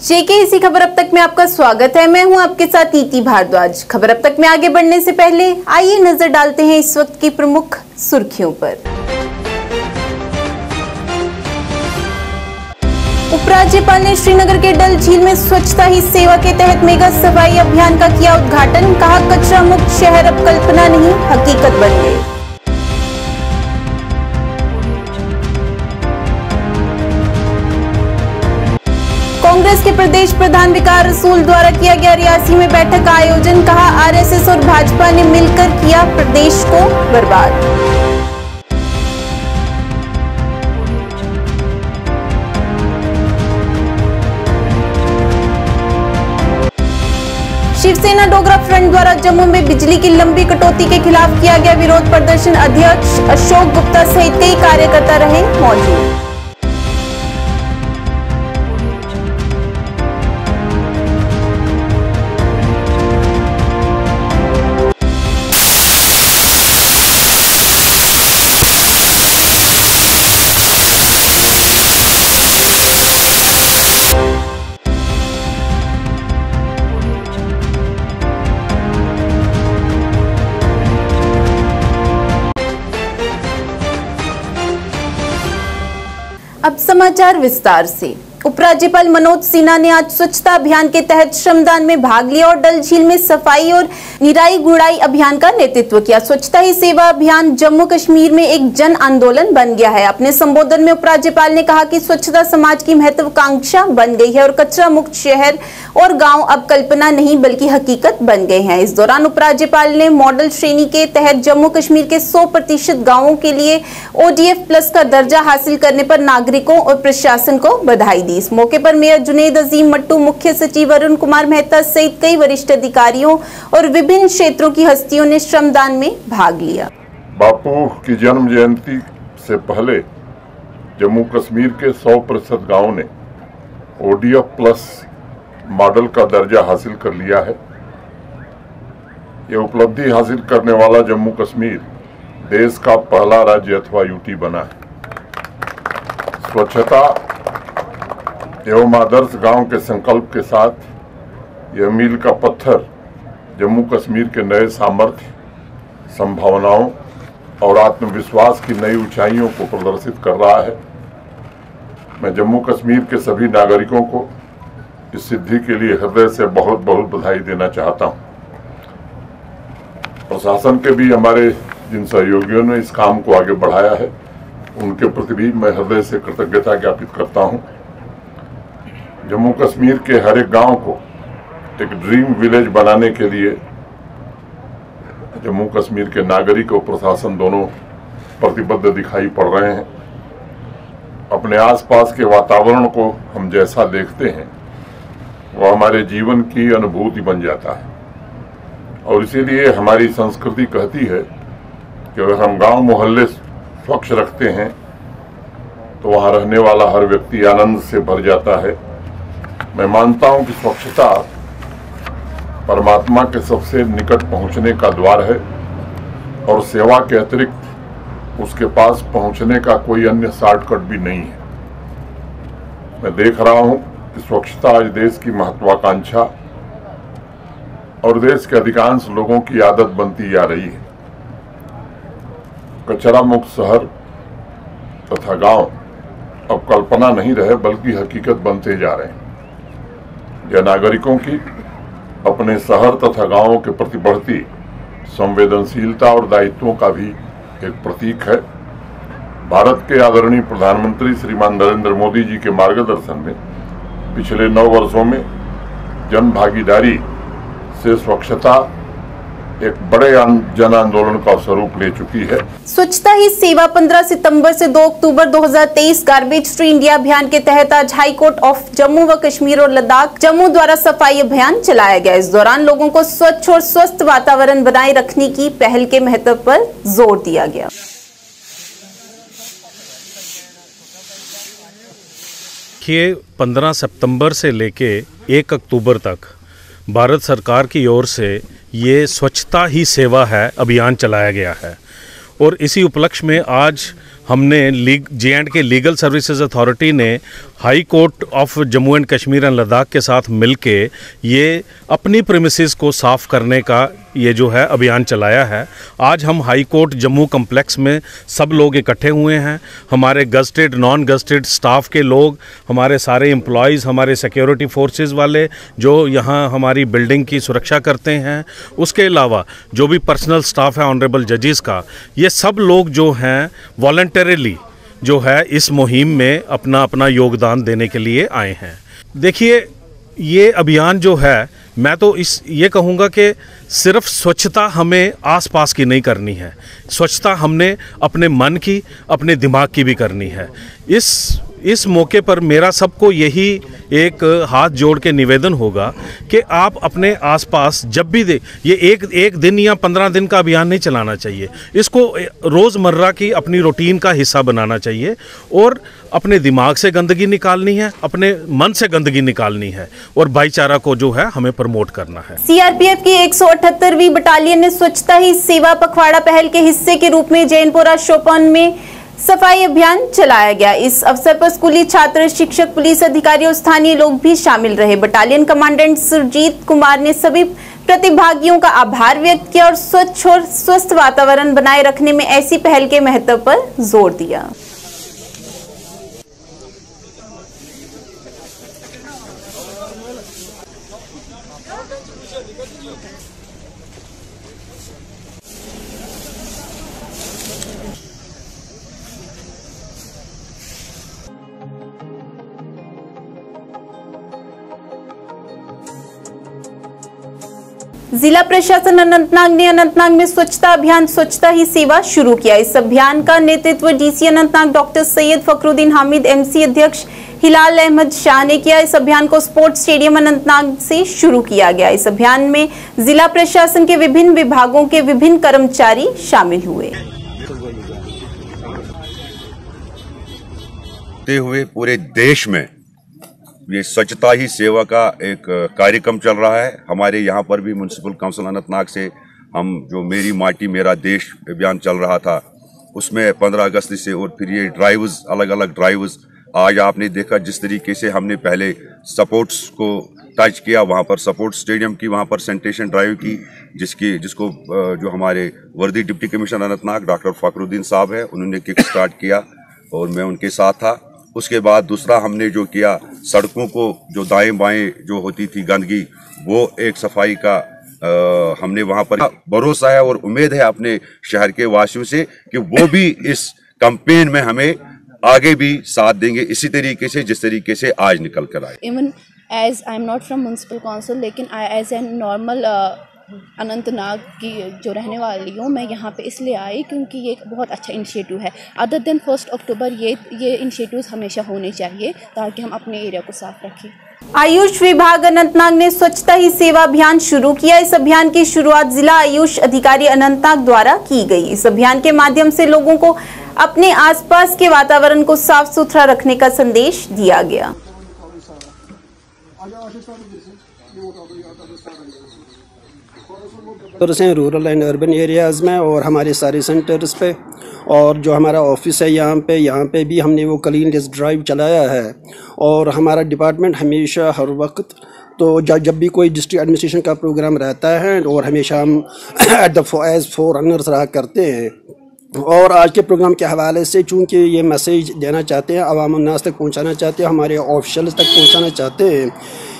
JKEC खबर अब तक में आपका स्वागत है। मैं हूं आपके साथ इति भारद्वाज। खबर अब तक में आगे बढ़ने से पहले आइए नजर डालते हैं इस वक्त की प्रमुख सुर्खियों पर। उपराज्यपाल ने श्रीनगर के डल झील में स्वच्छता ही सेवा के तहत मेगा सफाई अभियान का किया उद्घाटन। कहा, कचरा मुक्त शहर अब कल्पना नहीं हकीकत बन गए। कांग्रेस के प्रदेश प्रधान विकार रसूल द्वारा किया गया रियासी में बैठक का आयोजन। कहा, आरएसएस और भाजपा ने मिलकर किया प्रदेश को बर्बाद। शिवसेना डोगरा फ्रंट द्वारा जम्मू में बिजली की लंबी कटौती के खिलाफ किया गया विरोध प्रदर्शन। अध्यक्ष अशोक गुप्ता सहित कई कार्यकर्ता रहे मौजूद। अब समाचार विस्तार से। उपराज्यपाल मनोज सिन्हा ने आज स्वच्छता अभियान के तहत श्रमदान में भाग लिया और डल झील में सफाई और निराई गुड़ाई अभियान का नेतृत्व किया। स्वच्छता ही सेवा अभियान जम्मू कश्मीर में एक जन आंदोलन बन गया है। अपने संबोधन में उपराज्यपाल ने कहा कि स्वच्छता समाज की महत्वाकांक्षा बन गई है और कचरा मुक्त शहर और गांव अब कल्पना नहीं बल्कि हकीकत बन गए हैं। इस दौरान उपराज्यपाल ने मॉडल श्रेणी के तहत जम्मू कश्मीर के 100% गाँवों के लिए ODF+ का दर्जा हासिल करने पर नागरिकों और प्रशासन को बधाई दी। इस मौके पर मेयर जुनेद अजीम मट्टू, मुख्य सचिव अरुण कुमार मेहता सहित कई वरिष्ठ अधिकारियों और विभिन्न क्षेत्रों की हस्तियों ने श्रमदान में भाग लिया। बापू की जन्म जयंती से पहले जम्मू कश्मीर के 100% गांवों ने ODF+ मॉडल का दर्जा हासिल कर लिया है। यह उपलब्धि हासिल करने वाला जम्मू कश्मीर देश का पहला राज्य अथवा यूटी बना है। स्वच्छता एवं आदर्श गांव के संकल्प के साथ यह मील का पत्थर जम्मू कश्मीर के नए सामर्थ्य, संभावनाओं और आत्मविश्वास की नई ऊंचाइयों को प्रदर्शित कर रहा है। मैं जम्मू कश्मीर के सभी नागरिकों को इस सिद्धि के लिए हृदय से बहुत बहुत बधाई देना चाहता हूं। प्रशासन के भी हमारे जिन सहयोगियों ने इस काम को आगे बढ़ाया है, उनके प्रति भी मैं हृदय से कृतज्ञता ज्ञापित करता हूं। जम्मू कश्मीर के हर एक गांव को एक ड्रीम विलेज बनाने के लिए जम्मू कश्मीर के नागरिक और प्रशासन दोनों प्रतिबद्ध दिखाई पड़ रहे हैं। अपने आसपास के वातावरण को हम जैसा देखते हैं वह हमारे जीवन की अनुभूति बन जाता है और इसीलिए हमारी संस्कृति कहती है कि अगर हम गांव मोहल्ले स्वच्छ रखते हैं तो वहां रहने वाला हर व्यक्ति आनंद से भर जाता है। मैं मानता हूं कि स्वच्छता परमात्मा के सबसे निकट पहुंचने का द्वार है और सेवा के अतिरिक्त उसके पास पहुंचने का कोई अन्य शॉर्टकट भी नहीं है। मैं देख रहा हूं कि स्वच्छता आज देश की महत्वाकांक्षा और देश के अधिकांश लोगों की आदत बनती जा रही है। कचरा मुक्त शहर तथा गांव अब कल्पना नहीं रहे बल्कि हकीकत बनते जा रहे हैं। यह नागरिकों की अपने शहर तथा गांवों के प्रति बढ़ती संवेदनशीलता और दायित्वों का भी एक प्रतीक है। भारत के आदरणीय प्रधानमंत्री श्रीमान नरेंद्र मोदी जी के मार्गदर्शन में पिछले 9 वर्षों में जन भागीदारी से स्वच्छता एक बड़े जन आंदोलन का स्वरूप ले चुकी है। स्वच्छता ही सेवा 15 सितंबर से 2 अक्टूबर 2023 गार्बेज फ्री इंडिया अभियान के तहत आज हाई कोर्ट ऑफ जम्मू व कश्मीर और लद्दाख जम्मू द्वारा सफाई अभियान चलाया गया। इस दौरान लोगों को स्वच्छ और स्वस्थ वातावरण बनाए रखने की पहल के महत्व पर जोर दिया गया। 15 सितंबर से लेके 1 अक्टूबर तक भारत सरकार की ओर से ये स्वच्छता ही सेवा है अभियान चलाया गया है और इसी उपलक्ष्य में आज हमने J&K लीगल सर्विसेज अथॉरिटी ने high court of Jammu and Kashmir and Ladakh के साथ मिलके ये अपनी प्रीमिसेस को साफ़ करने का ये जो है अभियान चलाया है। आज हम हाई कोर्ट जम्मू कम्प्लेक्स में सब लोग इकट्ठे हुए हैं, हमारे गज़टेड नॉन गज़टेड स्टाफ के लोग, हमारे सारे एम्प्लॉयज़, हमारे सिक्योरिटी फोर्सेस वाले जो यहाँ हमारी बिल्डिंग की सुरक्षा करते हैं, उसके अलावा जो भी पर्सनल स्टाफ है ऑनरेबल जजेस का, ये सब लोग जो हैं वॉलंटरीली जो है इस मुहिम में अपना अपना योगदान देने के लिए आए हैं। देखिए, ये अभियान जो है, मैं तो ये कहूँगा कि सिर्फ स्वच्छता हमें आसपास की नहीं करनी है, स्वच्छता हमने अपने मन की, अपने दिमाग की भी करनी है। इस मौके पर मेरा सबको यही एक हाथ जोड़ के निवेदन होगा कि आप अपने आसपास जब भी ये एक दिन या 15 दिन का अभियान नहीं चलाना चाहिए, इसको रोज़मर्रा की अपनी रूटीन का हिस्सा बनाना चाहिए और अपने दिमाग से गंदगी निकालनी है, अपने मन से गंदगी निकालनी है और भाईचारा को जो है हमें प्रमोट करना है। सीआरपीएफ की 178वीं बटालियन ने स्वच्छता ही सेवा पखवाड़ा पहल के हिस्से के रूप में जैनपुरा शोपन में सफाई अभियान चलाया गया। इस अवसर पर स्कूली छात्र, शिक्षक, पुलिस अधिकारी और स्थानीय लोग भी शामिल रहे। बटालियन कमांडेंट सुरजीत कुमार ने सभी प्रतिभागियों का आभार व्यक्त किया और स्वच्छ और स्वस्थ वातावरण बनाए रखने में ऐसी पहल के महत्व पर जोर दिया। जिला प्रशासन अनंतनाग ने अनंतनाग में स्वच्छता अभियान स्वच्छता ही सेवा शुरू किया। इस अभियान का नेतृत्व DC Anantnag doctor Syed Fakhruddin Hamid, MC अध्यक्ष हिलाल अहमद शाह ने किया। इस अभियान को स्पोर्ट्स स्टेडियम अनंतनाग से शुरू किया गया। इस अभियान में जिला प्रशासन के विभिन्न विभागों के विभिन्न कर्मचारी शामिल हुए। हुए पूरे देश में ये स्वच्छता ही सेवा का एक कार्यक्रम चल रहा है। हमारे यहाँ पर भी म्युनिसिपल काउंसिल अनंतनाग से हम जो मेरी माटी मेरा देश अभियान चल रहा था, उसमें 15 अगस्त से और फिर ये ड्राइव्स, अलग अलग ड्राइव्स, आज आपने देखा जिस तरीके से हमने पहले सपोर्ट्स को टच किया, वहाँ पर सपोर्ट स्टेडियम की वहाँ पर सैनिटेशन ड्राइव की, जिसको जो हमारे वर्दी deputy commissioner Anantnag doctor Fakhruddin साहब है, उन्होंने किक स्टार्ट किया और मैं उनके साथ था। उसके बाद दूसरा हमने जो किया, सड़कों को जो दाएं बाएं जो होती थी गंदगी, वो एक सफाई का हमने वहाँ पर भरोसा है और उम्मीद है अपने शहर के वासियों से कि वो भी इस कैंपेन में हमें आगे भी साथ देंगे इसी तरीके से जिस तरीके से आज निकल कर आए। Even as I am not from municipal council, लेकिन I as an normal Anantnag की जो रहने वाली हूँ, मैं यहाँ पे इसलिए आई क्योंकि ये एक बहुत अच्छा इनिशिएटिव है। अदर देन 1 अक्टूबर ये इनिशिएटिव्स हमेशा होने चाहिए ताकि हम अपने एरिया को साफ रखें। आयुष विभाग अनंतनाग ने स्वच्छता ही सेवा अभियान शुरू किया। इस अभियान की शुरुआत जिला आयुष अधिकारी अनंतनाग द्वारा की गई। इस अभियान के माध्यम से लोगों को अपने आसपास के वातावरण को साफ सुथरा रखने का संदेश दिया गया। रूरल एंड अर्बन एरियाज़ में और हमारे सारे सेंटर्स पे, और जो हमारा ऑफिस है यहाँ पे भी हमने वो क्लीननेस ड्राइव चलाया है। और हमारा डिपार्टमेंट हमेशा हर वक्त तो जब भी कोई डिस्ट्रिक्ट एडमिनिस्ट्रेशन का प्रोग्राम रहता है और हमेशा हम एज फोर रनर्स रहा करते हैं। और आज के प्रोग्राम के हवाले से चूँकि ये मैसेज देना चाहते हैं, अवाम उन्नास तक पहुँचाना चाहते हैं, हमारे ऑफिशियल्स तक पहुँचाना चाहते हैं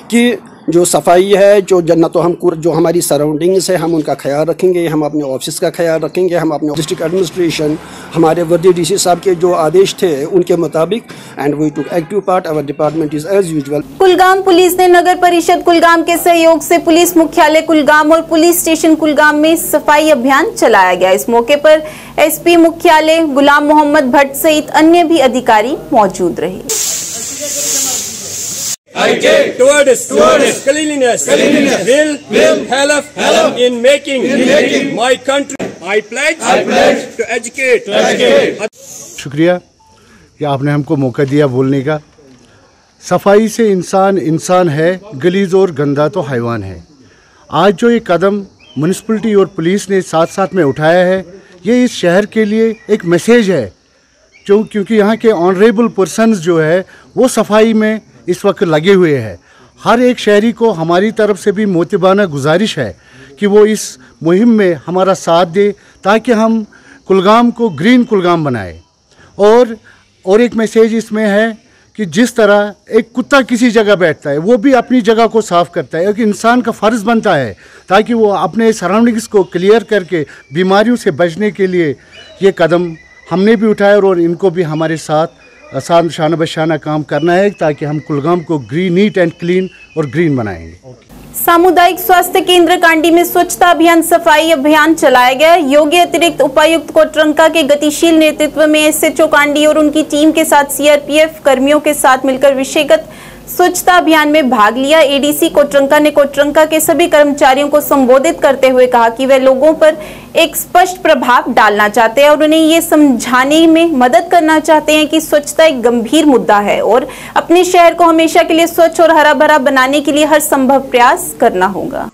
कि जो सफाई है, तो हम जो हमारी सराउंडिंग्स है हम उनका ख्याल रखेंगे, हम अपने ऑफिस का ख्याल रखेंगे, हम अपने डिस्ट्रिक्ट एडमिनिस्ट्रेशन, हमारे वर्दी डीसी साहब के जो आदेश थे उनके मुताबिक, and we took active part. Our department is as usual. Kulgam police ने नगर परिषद कुलगाम के सहयोग से पुलिस मुख्यालय कुलगाम और पुलिस स्टेशन कुलगाम में सफाई अभियान चलाया गया। इस मौके पर एसपी मुख्यालय गुलाम मोहम्मद भट्ट सहित अन्य भी अधिकारी मौजूद रहे। I take towards cleanliness, will help in making my country. I pledge to educate. शुक्रिया कि आपने हमको मौका दिया बोलने का। सफाई से इंसान है, गलीज और गंदा तो हैवान है। आज जो ये कदम म्युनिसिपैलिटी और पुलिस ने साथ साथ में उठाया है, ये इस शहर के लिए एक मैसेज है क्योंकि यहाँ के ऑनरेबल पर्सन्स जो है वो सफाई में इस वक्त लगे हुए हैं। हर एक शहरी को हमारी तरफ से भी मोतिबाना गुजारिश है कि वो इस मुहिम में हमारा साथ दे ताकि हम कुलगाम को ग्रीन कुलगाम बनाए। और एक मैसेज इसमें है कि जिस तरह एक कुत्ता किसी जगह बैठता है वो भी अपनी जगह को साफ़ करता है, एक इंसान का फ़र्ज़ बनता है ताकि वो अपने सराउंडिंग्स को क्लियर करके बीमारियों से बचने के लिए ये कदम हमने भी उठाया और इनको भी हमारे साथ शाना बशाना काम करना है ताकि हम कुलगाम को ग्रीन, नीट एंड क्लीन और ग्रीन बनाएंगे। सामुदायिक स्वास्थ्य केंद्र कांडी में स्वच्छता अभियान सफाई अभियान चलाया गया। योगी अतिरिक्त उपायुक्त कोटरंका के गतिशील नेतृत्व में एसएचओ कांडी और उनकी टीम के साथ सीआरपीएफ कर्मियों के साथ मिलकर विषयगत स्वच्छता अभियान में भाग लिया। एडीसी कोटरंका ने कोटरंका के सभी कर्मचारियों को संबोधित करते हुए कहा कि वे लोगों पर एक स्पष्ट प्रभाव डालना चाहते हैं और उन्हें ये समझाने में मदद करना चाहते हैं कि स्वच्छता एक गंभीर मुद्दा है और अपने शहर को हमेशा के लिए स्वच्छ और हरा भरा बनाने के लिए हर संभव प्रयास करना होगा।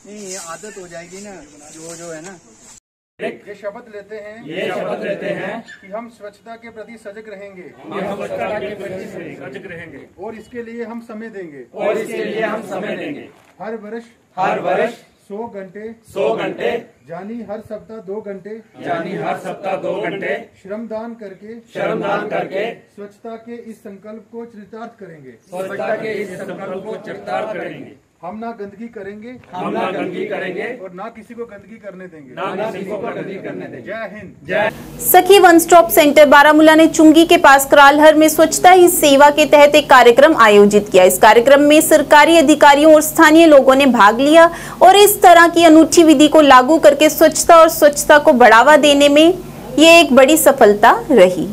नहीं, ये आदत हो जाएगी ना, जो है ना। ये शपथ लेते हैं कि हम स्वच्छता के प्रति सजग रहेंगे और इसके लिए हम समय देंगे। हर वर्ष 100 घंटे यानी हर सप्ताह 2 घंटे श्रमदान करके स्वच्छता के इस संकल्प को चरितार्थ करेंगे। हम ना गंदगी करेंगे और ना किसी को गंदगी करने देंगे। जय हिंद। सखी वन स्टॉप सेंटर बारामूला ने चुंगी के पास करालहर में स्वच्छता ही सेवा के तहत एक कार्यक्रम आयोजित किया। इस कार्यक्रम में सरकारी अधिकारियों और स्थानीय लोगों ने भाग लिया और इस तरह की अनूठी विधि को लागू करके स्वच्छता को बढ़ावा देने में ये एक बड़ी सफलता रही।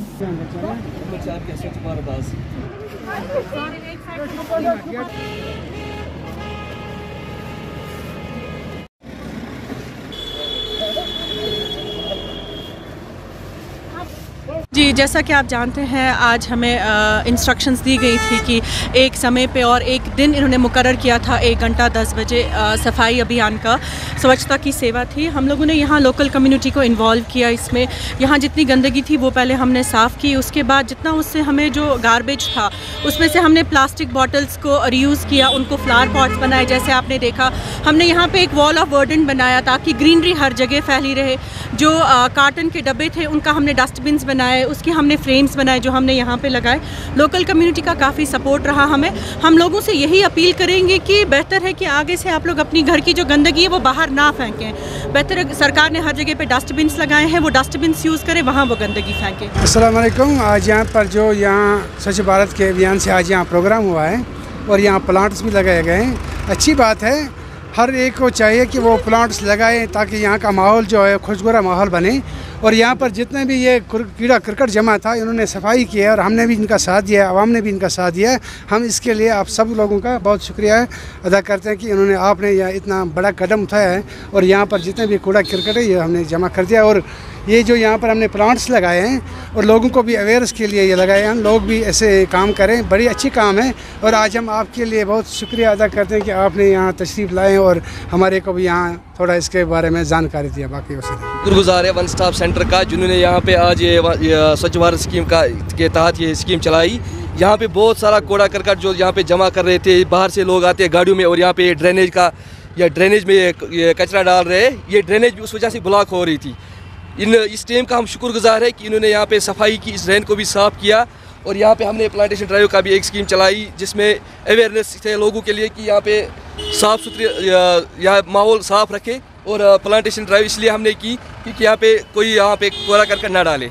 जी, जैसा कि आप जानते हैं आज हमें इंस्ट्रक्शंस दी गई थी कि एक समय पे और एक दिन इन्होंने मुकर्रर किया था 1 घंटा 10 बजे सफाई अभियान का स्वच्छता की सेवा थी। हम लोगों ने यहाँ लोकल कम्युनिटी को इन्वॉल्व किया इसमें। यहाँ जितनी गंदगी थी वो पहले हमने साफ़ की, उसके बाद जितना उससे हमें जो गार्बेज था उसमें से हमने प्लास्टिक बॉटल्स को रीयूज़ किया, उनको फ्लावर पॉट्स बनाए। जैसे आपने देखा हमने यहाँ पर एक वॉल ऑफ वर्डन बनाया ताकि ग्रीनरी हर जगह फैली रहे। जो कार्टन के डब्बे थे उनका हमने डस्टबिन्स बनाए, उसके हमने फ्रेम्स बनाए जो हमने यहाँ पे लगाए। लोकल कम्युनिटी का काफ़ी सपोर्ट रहा हमें। हम लोगों से यही अपील करेंगे कि बेहतर है कि आगे से आप लोग अपनी घर की जो गंदगी है वो बाहर ना फेंकें। बेहतर है, सरकार ने हर जगह पे डस्टबिन्स लगाए हैं, वो डस्टबिन्स यूज़ करें, वहाँ वो गंदगी फेंकें। अस्सलाम वालेकुम। आज यहाँ पर जो यहाँ स्वच्छ भारत के अभियान से आज यहाँ प्रोग्राम हुआ है और यहाँ प्लांट्स भी लगाए गए हैं। अच्छी बात है, हर एक को चाहिए कि वो प्लांट्स लगाएं ताकि यहाँ का माहौल जो है खुशगवार माहौल बने। और यहाँ पर जितने भी ये कीड़ा करकट जमा था इन्होंने सफाई की है और हमने भी इनका साथ दिया है, आवाम ने भी इनका साथ दिया है। हम इसके लिए आप सब लोगों का बहुत शुक्रिया अदा करते हैं कि इन्होंने आपने यह इतना बड़ा कदम उठाया है और यहाँ पर जितने भी कूड़ा करकट है ये हमने जमा कर दिया। और ये जो यहाँ पर हमने प्लांट्स लगाए हैं और लोगों को भी अवेयरनेस के लिए ये लगाए हैं, लोग भी ऐसे काम करें, बड़ी अच्छी काम है। और आज हम आपके लिए बहुत शुक्रिया अदा करते हैं कि आपने यहाँ तशरीफ़ लाए और हमारे को भी यहाँ थोड़ा इसके बारे में जानकारी दिया। बाकी शुक्रगुजार है वन स्टॉप सेंटर का जिन्होंने यहाँ पे आज ये स्वच्छ भारत स्कीम के तहत ये स्कीम चलाई। यहाँ पे बहुत सारा कूड़ा करकट जो यहाँ पे जमा कर रहे थे, बाहर से लोग आते हैं गाड़ियों में और यहाँ पे ड्रेनेज में ये कचरा डाल रहे हैं। ये ड्रेनेज भी उस वजह से ब्लॉक हो रही थी। इस टीम का हम शुक्रगुजार है कि इन्होंने यहाँ पे सफाई की, इस ड्रेन को भी साफ़ किया। और यहाँ पे हमने प्लांटेशन ड्राइव का भी एक स्कीम चलाई जिसमें अवेयरनेस थे लोगों के लिए कि यहाँ पे साफ़ सुथरी या माहौल साफ़ रखे। और प्लांटेशन ड्राइव इसलिए हमने की क्योंकि यहाँ पे कोई यहाँ पे कूड़ा करकट ना डाले।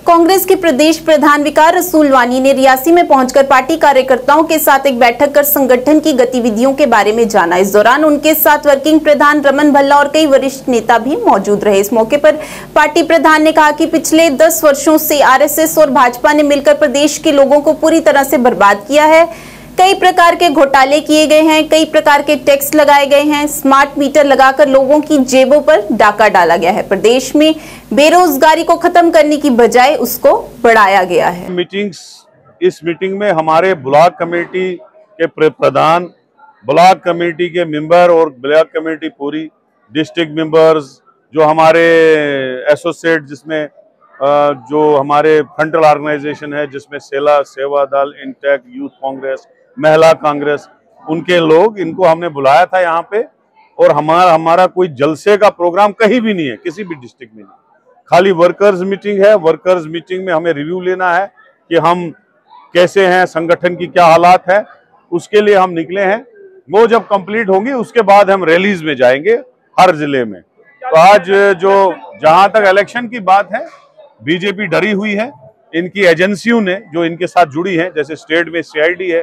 कांग्रेस के प्रदेश प्रधान विकार रसूलवानी ने रियासी में पहुंचकर पार्टी कार्यकर्ताओं के साथ एक बैठक कर संगठन की गतिविधियों के बारे में जाना। इस दौरान उनके साथ वर्किंग प्रधान रमन भल्ला और कई वरिष्ठ नेता भी मौजूद रहे। इस मौके पर पार्टी प्रधान ने कहा कि पिछले 10 वर्षों से आरएसएस और भाजपा ने मिलकर प्रदेश के लोगों को पूरी तरह से बर्बाद किया है। कई प्रकार के घोटाले किए गए हैं, कई प्रकार के टैक्स लगाए गए हैं, स्मार्ट मीटर लगाकर लोगों की जेबों पर डाका डाला गया है। प्रदेश में बेरोजगारी को खत्म करने की बजाय उसको बढ़ाया गया है। इस मीटिंग में हमारे ब्लॉक कमेटी के प्रधान, ब्लॉक कमेटी के मेंबर और ब्लॉक कमेटी पूरी, डिस्ट्रिक्ट मेंबर्स, जो हमारे एसोसिएट, जिसमें जो हमारे फ्रंटल ऑर्गेनाइजेशन है, जिसमें सेला, सेवा दल, इंटेक, यूथ कांग्रेस, महिला कांग्रेस, उनके लोग, इनको हमने बुलाया था यहाँ पे। और हमारा कोई जलसे का प्रोग्राम कहीं भी नहीं है, किसी भी डिस्ट्रिक्ट में नहीं, खाली वर्कर्स मीटिंग है। वर्कर्स मीटिंग में हमें रिव्यू लेना है कि हम कैसे हैं, संगठन की क्या हालात है, उसके लिए हम निकले हैं। वो जब कंप्लीट होंगी उसके बाद हम रैलीज में जाएंगे हर जिले में। तो आज जो जहां तक इलेक्शन की बात है, बीजेपी डरी हुई है। इनकी एजेंसियों ने जो इनके साथ जुड़ी हैं, जैसे स्टेट में सीआईडी है,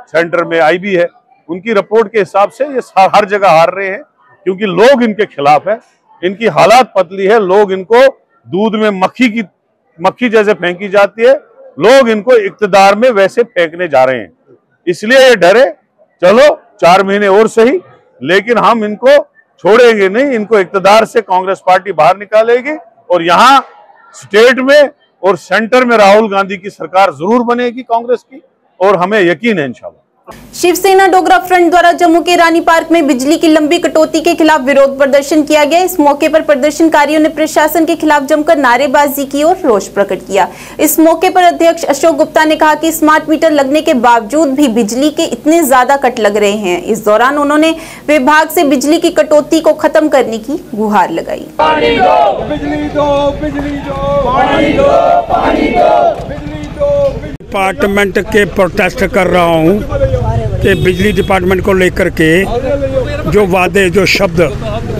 सेंटर में आईबी है, उनकी रिपोर्ट के हिसाब से ये हर जगह हार रहे हैं, क्योंकि लोग इनके खिलाफ है। इनकी हालात पतली है, लोग इनको दूध में मक्खी जैसे फेंकी जाती है, लोग इनको इक्तदार में वैसे फेंकने जा रहे हैं। इसलिए ये डरे। चलो 4 महीने और सही, लेकिन हम इनको छोड़ेंगे नहीं। इनको इक्तदार से कांग्रेस पार्टी बाहर निकालेगी और यहाँ स्टेट में और सेंटर में राहुल गांधी की सरकार जरूर बनेगी कांग्रेस की, और हमें यकीन है इंशाल्लाह। शिवसेना डोगरा फ्रंट द्वारा जम्मू के रानी पार्क में बिजली की लंबी कटौती के खिलाफ विरोध प्रदर्शन किया गया। इस मौके पर प्रदर्शनकारियों ने प्रशासन के खिलाफ जमकर नारेबाजी की और रोष प्रकट किया। इस मौके पर अध्यक्ष अशोक गुप्ता ने कहा कि स्मार्ट मीटर लगने के बावजूद भी बिजली के इतने ज्यादा कट लग रहे हैं। इस दौरान उन्होंने विभाग से बिजली की कटौती को खत्म करने की गुहार लगाई। पानी दो, बिजली दो, बिजली दो, पानी दो, पानी दो, बिजली दो। डिपार्टमेंट के प्रोटेस्ट कर रहा हूँ कि बिजली डिपार्टमेंट को लेकर के जो वादे, जो शब्द,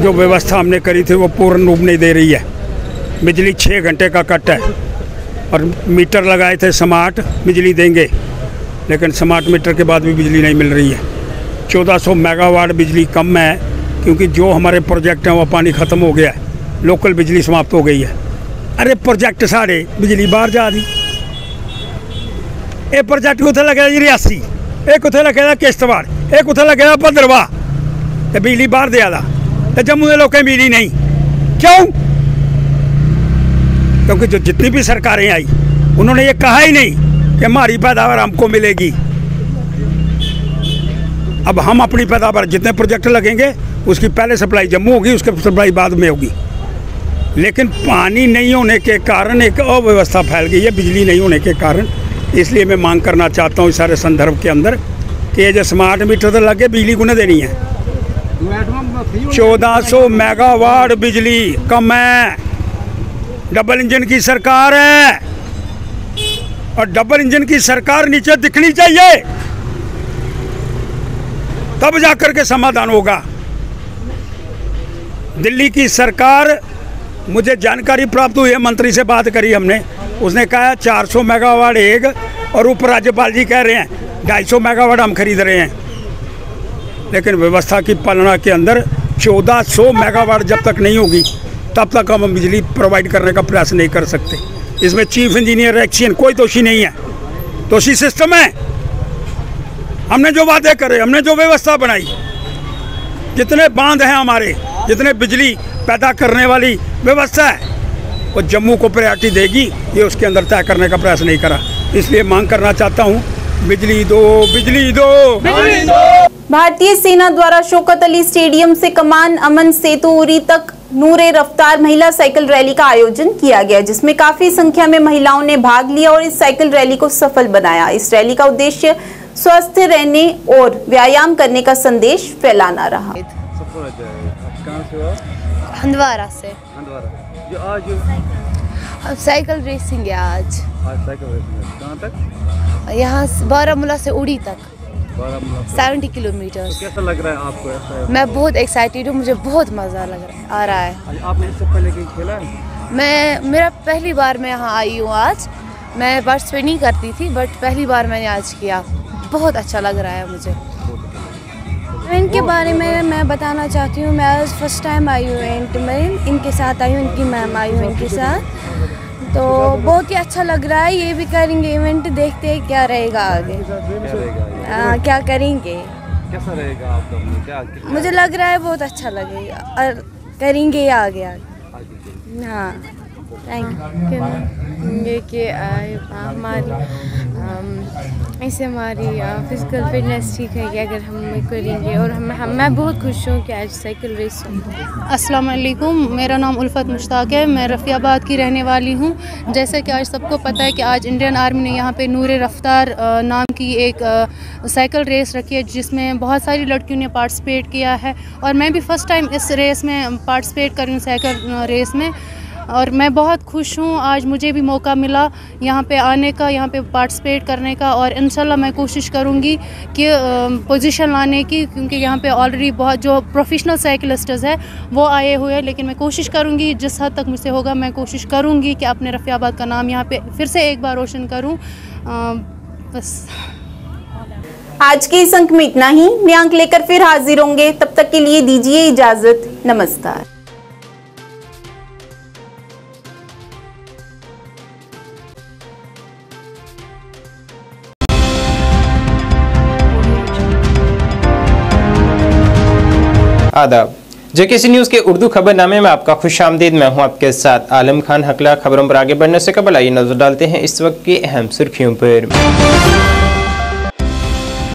जो व्यवस्था हमने करी थी वो पूर्ण रूप नहीं दे रही है। बिजली 6 घंटे का कट है और मीटर लगाए थे स्मार्ट बिजली देंगे, लेकिन स्मार्ट मीटर के बाद भी बिजली नहीं मिल रही है। 1400 मेगावाट बिजली कम है, क्योंकि जो हमारे प्रोजेक्ट हैं वो पानी ख़त्म हो गया है, लोकल बिजली समाप्त हो गई है। अरे प्रोजेक्ट साढ़े बिजली बाहर जा दी। ये प्रोजेक्ट कुछ लगे रियासी, एक उथे लगे किश्तवाड़, एक उथे लगे भद्रवाह, तो बिजली बाहर दिया था, तो जम्मू के लोगों मिली नहीं। क्यों? क्योंकि जो जितनी भी सरकारें आई उन्होंने ये कहा ही नहीं कि हमारी पैदावार हमको मिलेगी। अब हम अपनी पैदावार, जितने प्रोजेक्ट लगेंगे उसकी पहले सप्लाई जम्मू होगी, उसकी सप्लाई बाद में होगी। लेकिन पानी नहीं होने के कारण एक अव्यवस्था फैल गई है, बिजली नहीं होने के कारण। इसलिए मैं मांग करना चाहता हूँ इस सारे संदर्भ के अंदर कि ये जो स्मार्ट मीटर तो लगे, बिजली को नहीं देनी है। 1400 मेगावाट बिजली कम है। डबल इंजन की सरकार है और डबल इंजन की सरकार नीचे दिखनी चाहिए, तब जाकर के समाधान होगा। दिल्ली की सरकार, मुझे जानकारी प्राप्त हुई है, मंत्री से बात करी हमने, उसने कहा 400 मेगावाट एक, और ऊपर राज्यपाल जी कह रहे हैं 250 मेगावाट हम खरीद रहे हैं। लेकिन व्यवस्था की पालना के अंदर 1400 मेगावाट जब तक नहीं होगी तब तक हम बिजली प्रोवाइड करने का प्रयास नहीं कर सकते। इसमें चीफ इंजीनियर एक्शन कोई दोषी नहीं है, दोषी सिस्टम है। हमने जो वादे करे, हमने जो व्यवस्था बनाई, जितने बांध हैं हमारे, जितने बिजली पैदा करने वाली व्यवस्था है, वो जम्मू को प्रायोरिटी देगी, ये उसके अंदर तय करने का प्रयास नहीं करा। इसलिए मांग करना चाहता हूँ, बिजली दो, बिजली दो, बिजली दो। भारतीय सेना द्वारा शौकत अली स्टेडियम से कमान अमन सेतु उरी तक नूरे रफ्तार महिला साइकिल रैली का आयोजन किया गया, जिसमें काफी संख्या में महिलाओं ने भाग लिया और इस साइकिल रैली को सफल बनाया। इस रैली का उद्देश्य स्वस्थ रहने और व्यायाम करने का संदेश फैलाना रहा। हंदवारा से। साइकिल रेसिंग है आज साइकिल रेसिंग है। कहाँ तक? यहाँ बारामूला से उड़ी तक 70 किलोमीटर। तो कैसा लग रहा है आपको? ऐसा मैं बहुत एक्साइटेड हूँ, मुझे बहुत मज़ा आ रहा है। आपने इससे पहले कहीं खेला है? मेरा पहली बार मैं यहाँ आई हूँ आज। मैं पार्टिसिपेट नहीं करती थी, बट पहली बार मैंने आज किया। बहुत अच्छा लग रहा है मुझे। इवेंट के बारे में मैं बताना चाहती हूँ। मैं आज फर्स्ट टाइम आई हूँ इवेंट में, इनके साथ आई हूँ, इनकी मैम आई हूँ इनके साथ, तो बहुत ही अच्छा लग रहा है। ये भी करेंगे इवेंट, देखते हैं क्या रहेगा आगे। क्या करेंगे। कैसा रहेगा आपका? क्या मुझे लग रहा है बहुत अच्छा लगेगा और करेंगे आगे आगे। हाँ, थैंक यू। ये कि इससे हमारी फिजिकल फिटनेस ठीक है कि अगर हम करेंगे, और मैं बहुत खुश हूँ कि आज साइकिल रेस हो। अस्सलाम वालेकुम, मेरा नाम उल्फत मुश्ताक है, मैं रफ़ियाबाद की रहने वाली हूँ। जैसे कि आज सबको पता है कि आज इंडियन आर्मी ने यहाँ पे नूर रफ्तार नाम की एक साइकिल रेस रखी है जिसमें बहुत सारी लड़कियों ने पार्टिसिपेट किया है, और मैं भी फ़र्स्ट टाइम इस रेस में पार्टिसिपेट कर रही हूँ, साइकिल रेस में, और मैं बहुत खुश हूँ। आज मुझे भी मौका मिला यहाँ पे आने का, यहाँ पे पार्टिसिपेट करने का, और इंशाल्लाह मैं कोशिश करूँगी कि पोजीशन लाने की, क्योंकि यहाँ पे ऑलरेडी बहुत जो प्रोफेशनल साइकिलिस्ट्स है वो आए हुए हैं, लेकिन मैं कोशिश करूँगी जिस हद तक मुझसे होगा, मैं कोशिश करूँगी कि अपने रफ़ियाबाद का नाम यहाँ पे फिर से एक बार रोशन करूँ। बस आज के इस अंक में इतना ही। नए अंक लेकर फिर हाजिर होंगे, तब तक के लिए दीजिए इजाजत। नमस्कार। आदाब, जेकेसी न्यूज़ के उर्दू खबरनामे में आपका खुशामदीद। मैं हूं आपके साथ आलम खान हकला। खबरों पर आगे बढ़ने से कबल आइए नजर डालते हैं इस वक्त की अहम सुर्खियों पर।